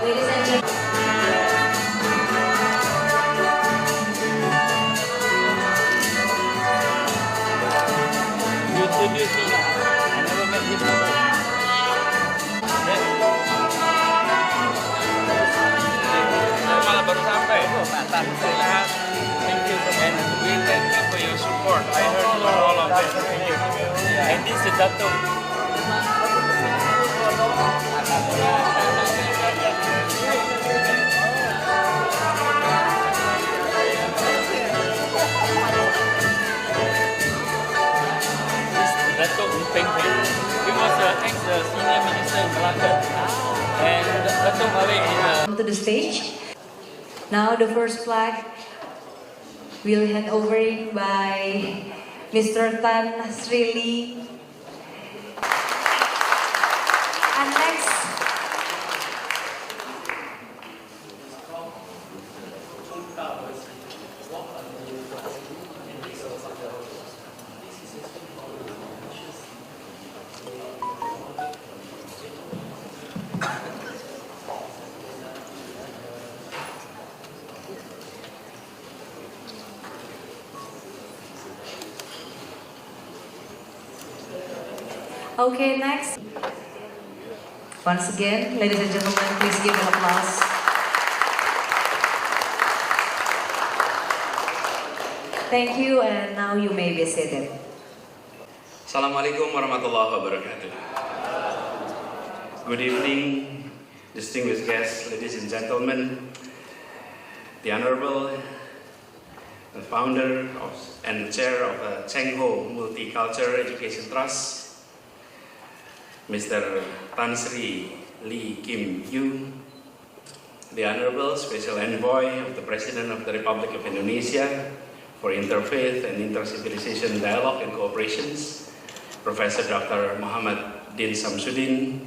Ladies and gentlemen. You introduce me. I never met him before. Saya malah baru sampai. Thank you and we thank you for your support. I heard about all of it. And this is Datuk. Datuk Peng Peng. He was ex-senior minister in Makan. And Datuk Malik is To the stage. Now the first flag will hand over by Mr. Tan Srili. And next, okay, next. Once again, ladies and gentlemen, please give an applause. Thank you, and now you may be seated. Assalamualaikum warahmatullahi wabarakatuh. Good evening, distinguished guests, ladies and gentlemen. The Honorable founder and chair of Cheng Ho Multicultural Education Trust, Mr. Tan Sri Lee Kim Yu, the Honorable Special Envoy of the President of the Republic of Indonesia for Interfaith and Intercivilization Dialogue and Cooperations, Professor Dr. Muhammad Din Samsudin,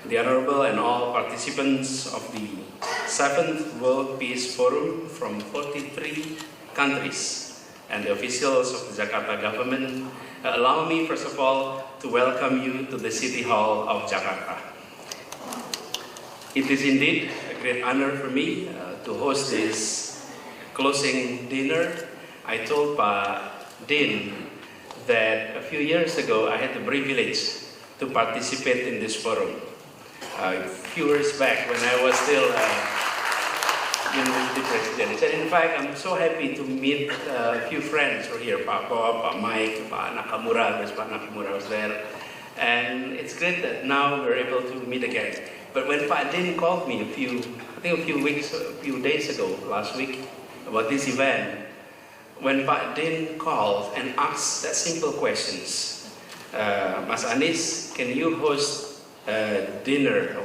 the Honorable and all participants of the 7th World Peace Forum from 43 countries, and the officials of the Jakarta government. Allow me, first of all, to welcome you to the City Hall of Jakarta. It is indeed a great honor for me to host this closing dinner. I told Pa Din that a few years ago I had the privilege to participate in this forum. A few years back when I was still University President. And in fact, I'm so happy to meet a few friends who are here, Pak Bob, Pak Mike, Pak Nakamura, Pak Nakamura was there. And it's great that now we're able to meet again. But when Pak Din called me a few days ago, last week, about this event, when Pak Din called and asked that simple questions, Mas Anies, can you host a dinner,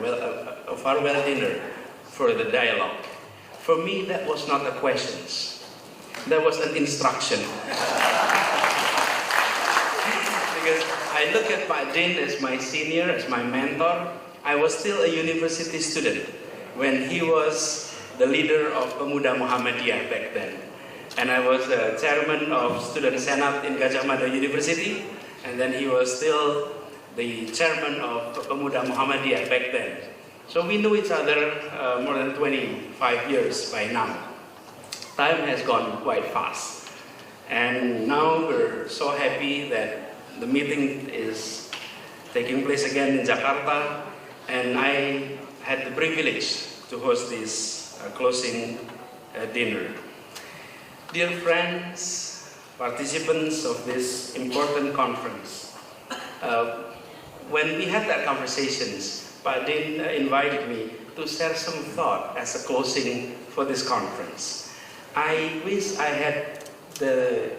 a farewell dinner for the dialogue? For me, that was not a question. That was an instruction. Because I look at Pak Din as my senior, as my mentor. I was still a university student when he was the leader of Pemuda Muhammadiyah back then. And I was the chairman of Student Senate in Gajah Mada University. And then he was still the chairman of Pemuda Muhammadiyah back then. So we knew each other more than 25 years by now. Time has gone quite fast. And now we're so happy that the meeting is taking place again in Jakarta. And I had the privilege to host this closing dinner. Dear friends, participants of this important conference, when we had that conversations, Pak Din invited me to share some thought as a closing for this conference. I wish I had the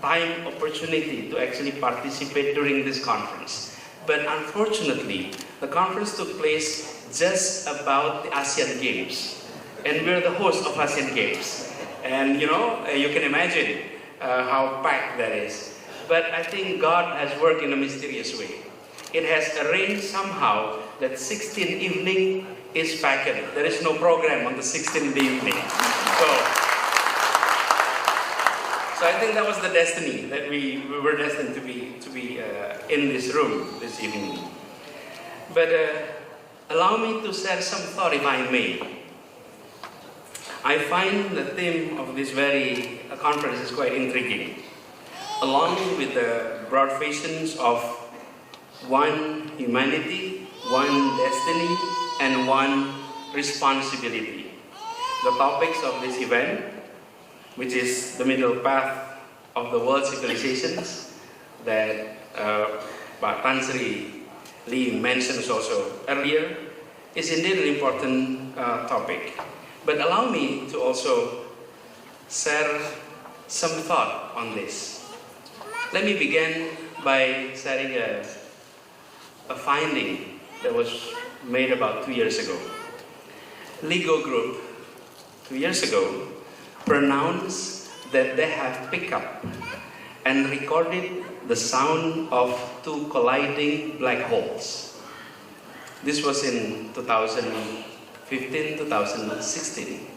time, opportunity to actually participate during this conference. But unfortunately, the conference took place just about the Asian Games. And we're the host of Asian Games. And you know, you can imagine how packed that is. But I think God has worked in a mysterious way. It has arranged somehow that 16th evening is packed. There is no program on the 16th evening. So I think that was the destiny, that we were destined to be in this room this evening. But allow me to share some thought, if I may. I find the theme of this very conference is quite intriguing, along with the broad visions of one humanity, one destiny, and one responsibility. The topics of this event, which is the middle path of the world civilizations, that Tan Sri Lee mentioned also earlier, is indeed an important topic. But allow me to also share some thought on this. Let me begin by sharing a finding that was made about 2 years ago. Legal Group, 2 years ago, pronounced that they have picked up and recorded the sound of two colliding black holes. This was in 2015, 2016.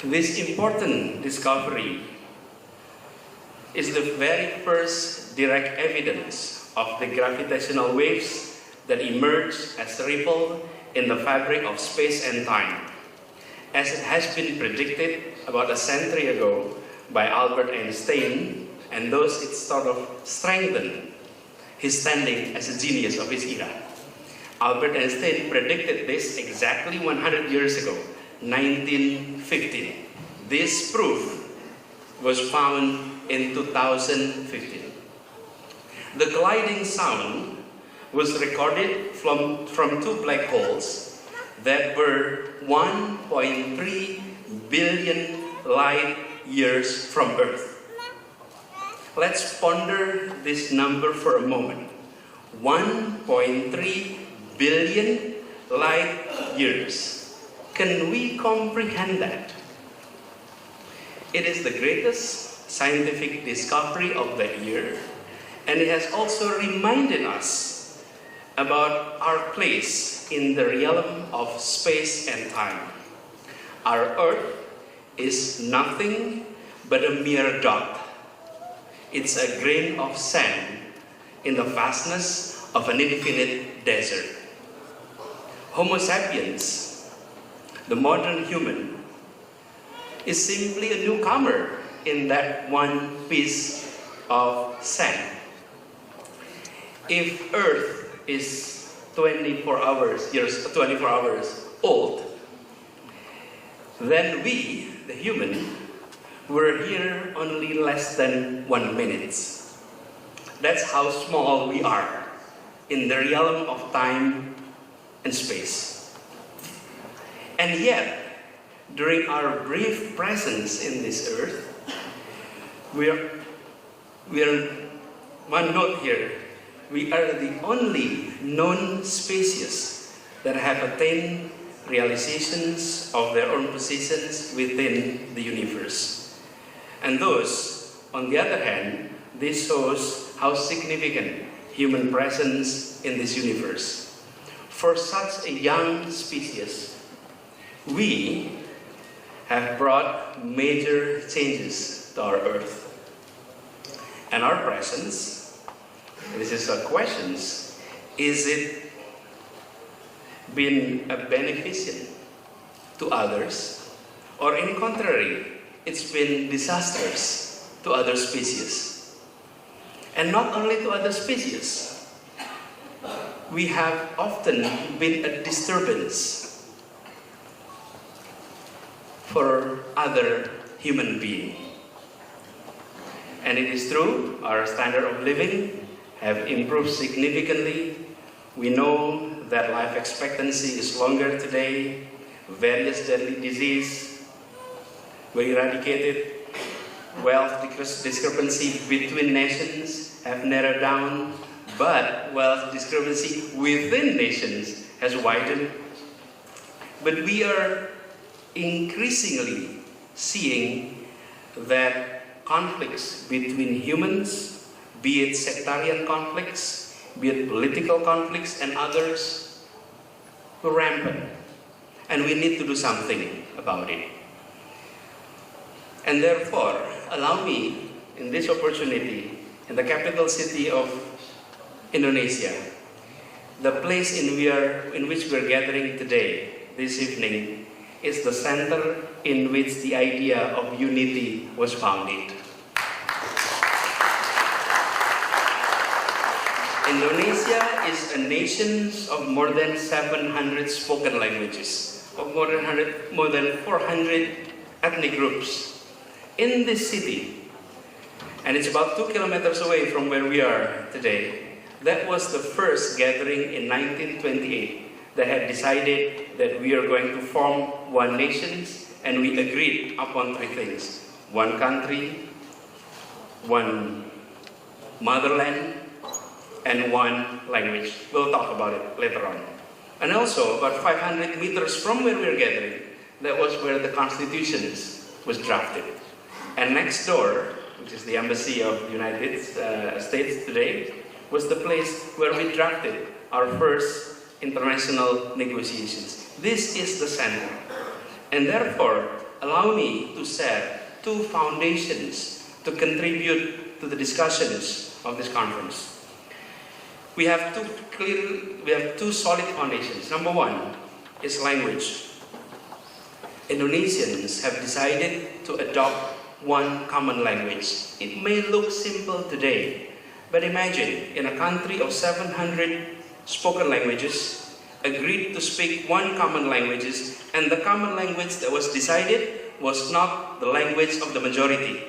This important discovery is the very first direct evidence of the gravitational waves that emerge as ripple in the fabric of space and time, as it has been predicted about a century ago by Albert Einstein, and thus it sort of strengthened his standing as a genius of his era. Albert Einstein predicted this exactly 100 years ago, 1915. This proof was found in 2015. The colliding sound was recorded from two black holes that were 1.3 billion light years from Earth. Let's ponder this number for a moment. 1.3 billion light years. Can we comprehend that? It is the greatest scientific discovery of the year, and it has also reminded us about our place in the realm of space and time. Our Earth is nothing but a mere dot. It's a grain of sand in the vastness of an infinite desert. Homo sapiens, the modern human, is simply a newcomer in that one piece of sand. If Earth is 24 hours old, then we, the human, were here only less than 1 minute. That's how small we are in the realm of time and space. And yet, during our brief presence in this earth, we are one note here, we are the only known species that have attained realizations of their own positions within the universe. And those, on the other hand, this shows how significant human presence in this universe. For such a young species, we have brought major changes to our Earth. And our presence, this is a question, is it been a beneficent to others, or in contrary, it's been disastrous to other species? And not only to other species, we have often been a disturbance for other human beings. And it is true, our standard of living have improved significantly. We know that life expectancy is longer today. Various deadly diseases were eradicated. Wealth discrepancy between nations have narrowed down, but wealth discrepancy within nations has widened. But we are increasingly seeing that conflicts between humans, be it sectarian conflicts, be it political conflicts and others, were rampant. And we need to do something about it. And therefore, allow me, in this opportunity, in the capital city of Indonesia, the place in which we are gathering today, this evening, is the center in which the idea of unity was founded. Indonesia is a nation of more than 700 spoken languages, of more than 400 ethnic groups. In this city, and it's about 2 kilometers away from where we are today, that was the first gathering in 1928 that had decided that we are going to form one nation, and we agreed upon 3 things: one country, one motherland, and one language. We'll talk about it later on. And also, about 500 meters from where we're gathering, that was where the Constitution was drafted. And next door, which is the Embassy of the United States today, was the place where we drafted our first international negotiations. This is the center. And therefore, allow me to set 2 foundations to contribute to the discussions of this conference. We have 2 solid foundations. Number 1 is language. Indonesians have decided to adopt one common language. It may look simple today, but imagine in a country of 700 spoken languages, agreed to speak one common language, and the common language that was decided was not the language of the majority.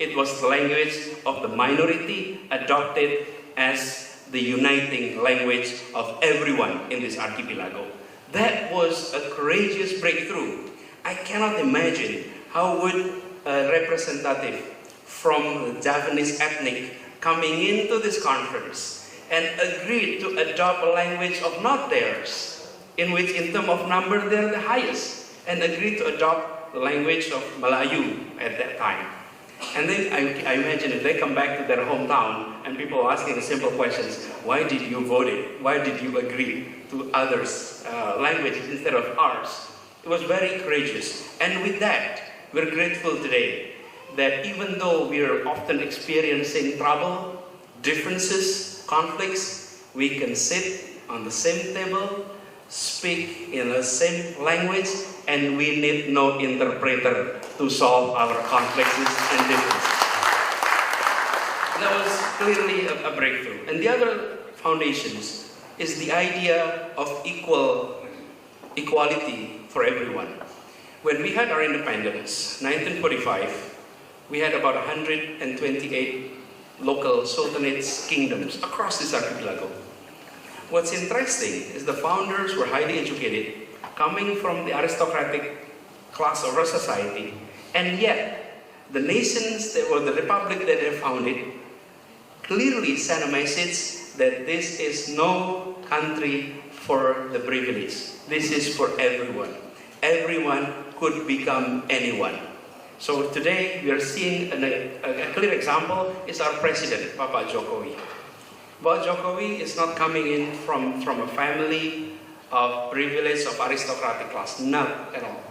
It was the language of the minority, adopted as the uniting language of everyone in this archipelago. That was a courageous breakthrough. I cannot imagine how would a representative from the Javanese ethnic coming into this conference and agreed to adopt a language of not theirs, in which in terms of number they're the highest, and agreed to adopt the language of Melayu at that time. And then I imagine if they come back to their hometown and people are asking the simple questions: why did you vote it? Why did you agree to others' languages instead of ours? It was very courageous. And with that, we're grateful today that even though we are often experiencing trouble, differences, conflicts, we can sit on the same table, speak in the same language, and we need no interpreter to solve our conflicts and differences. That was clearly a breakthrough. And the other foundations is the idea of equality for everyone. When we had our independence, 1945, we had about 128 local sultanates, kingdoms across this archipelago. What's interesting is the founders were highly educated, coming from the aristocratic class of our society, and yet the nations that were the republic that they founded clearly sent a message that this is no country for the privileged. This is for everyone. Everyone could become anyone. So today we are seeing a clear example is our president, Bapak Jokowi. Bapak Jokowi is not coming in from a family of privilege of aristocratic class, not at all.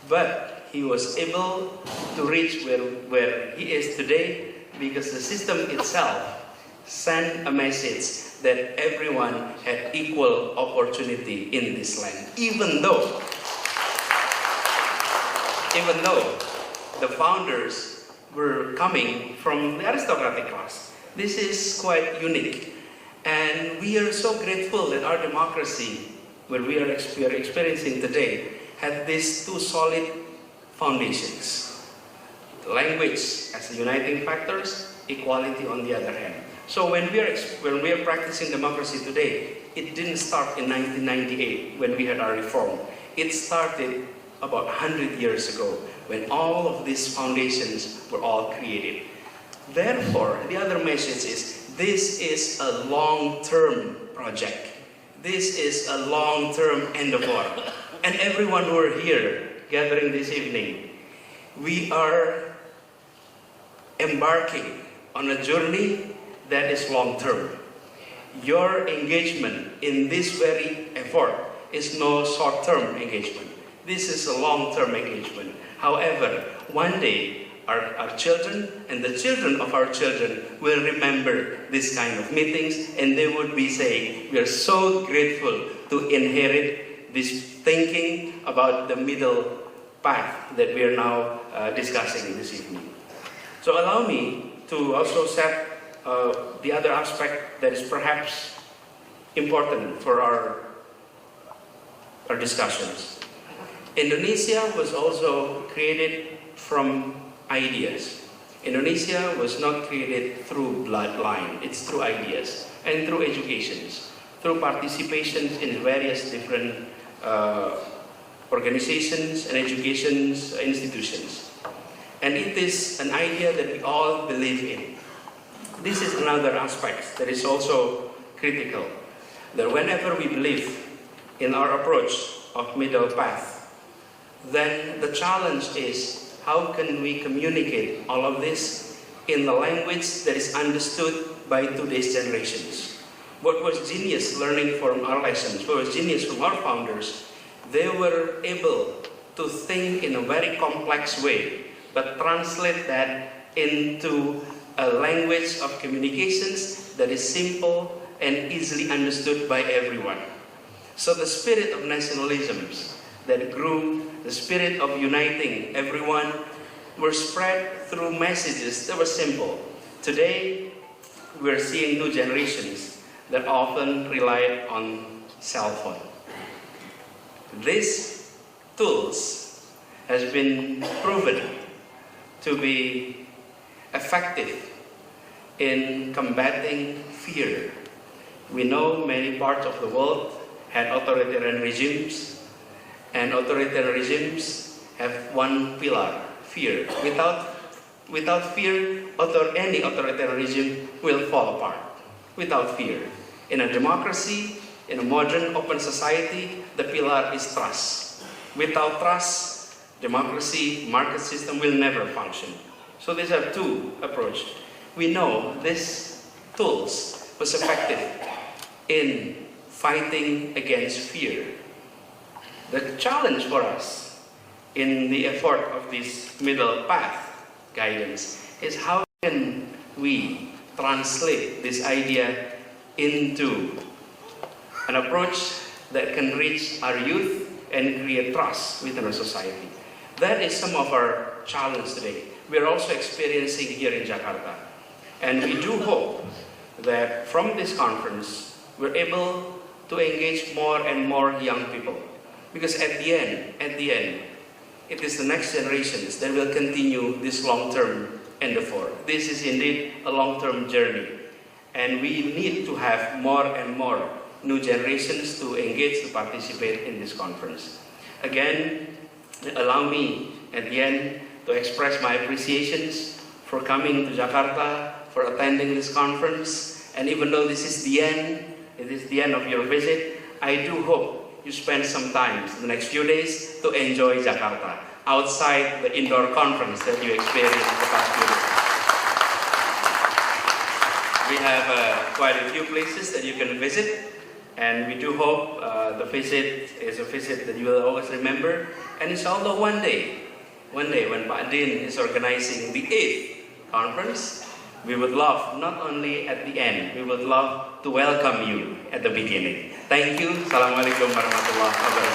But he was able to reach where he is today because the system itself sent a message that everyone had equal opportunity in this land, even though the founders were coming from the aristocratic class. This is quite unique. And we are so grateful that our democracy, where we are experiencing today, had these 2 solid foundations. The language as the uniting factors, equality on the other hand. So when we are practicing democracy today, it didn't start in 1998 when we had our reform. It started about 100 years ago when all of these foundations were all created. Therefore, the other message is this is a long-term project. This is a long-term endeavor. And everyone who are here gathering this evening, we are embarking on a journey that is long-term. Your engagement in this very effort is no short-term engagement. This is a long-term engagement. However, one day, our children and the children of our children will remember this kind of meetings, and they would be saying, we are so grateful to inherit this thinking about the middle path that we are now discussing this evening. So allow me to also set the other aspect that is perhaps important for our discussions. Indonesia was also created from ideas. Indonesia was not created through bloodline, it's through ideas and through educations, through participations in various different organizations and education institutions. And it is an idea that we all believe in. This is another aspect that is also critical, that whenever we believe in our approach of middle path, then the challenge is how can we communicate all of this in the language that is understood by today's generations. What was genius learning from our lessons, what was genius from our founders, they were able to think in a very complex way, but translate that into a language of communications that is simple and easily understood by everyone. So the spirit of nationalisms that grew, the spirit of uniting everyone, were spread through messages that were simple. Today, we're seeing new generations that often rely on cell phone. These tools has been proven to be effective in combating fear. We know many parts of the world had authoritarian regimes, and authoritarian regimes have one pillar, fear. Without fear, any authoritarian regime will fall apart. Without fear. In a democracy, in a modern open society, the pillar is trust. Without trust, democracy, market system will never function. So these are two approaches. We know this tools was effective in fighting against fear. The challenge for us in the effort of this middle path guidance is how can we translate this idea into an approach that can reach our youth and create trust within our society. That is some of our challenge today. We are also experiencing here in Jakarta. And we do hope that from this conference, we're able to engage more and more young people. Because at the end, it is the next generations that will continue this long-term endeavor. This is indeed a long-term journey. And we need to have more and more new generations to engage, to participate in this conference. Again, allow me at the end to express my appreciations for coming to Jakarta, for attending this conference. And even though this is the end, it is the end of your visit, I do hope you spend some time in the next few days to enjoy Jakarta, outside the indoor conference that you experienced the past few days. We have quite a few places that you can visit, and we do hope the visit is a visit that you will always remember. And it's although one day when Pak Din is organizing the 8th conference, we would love, not only at the end, we would love to welcome you at the beginning. Thank you. Assalamualaikum warahmatullahi wabarakatuh.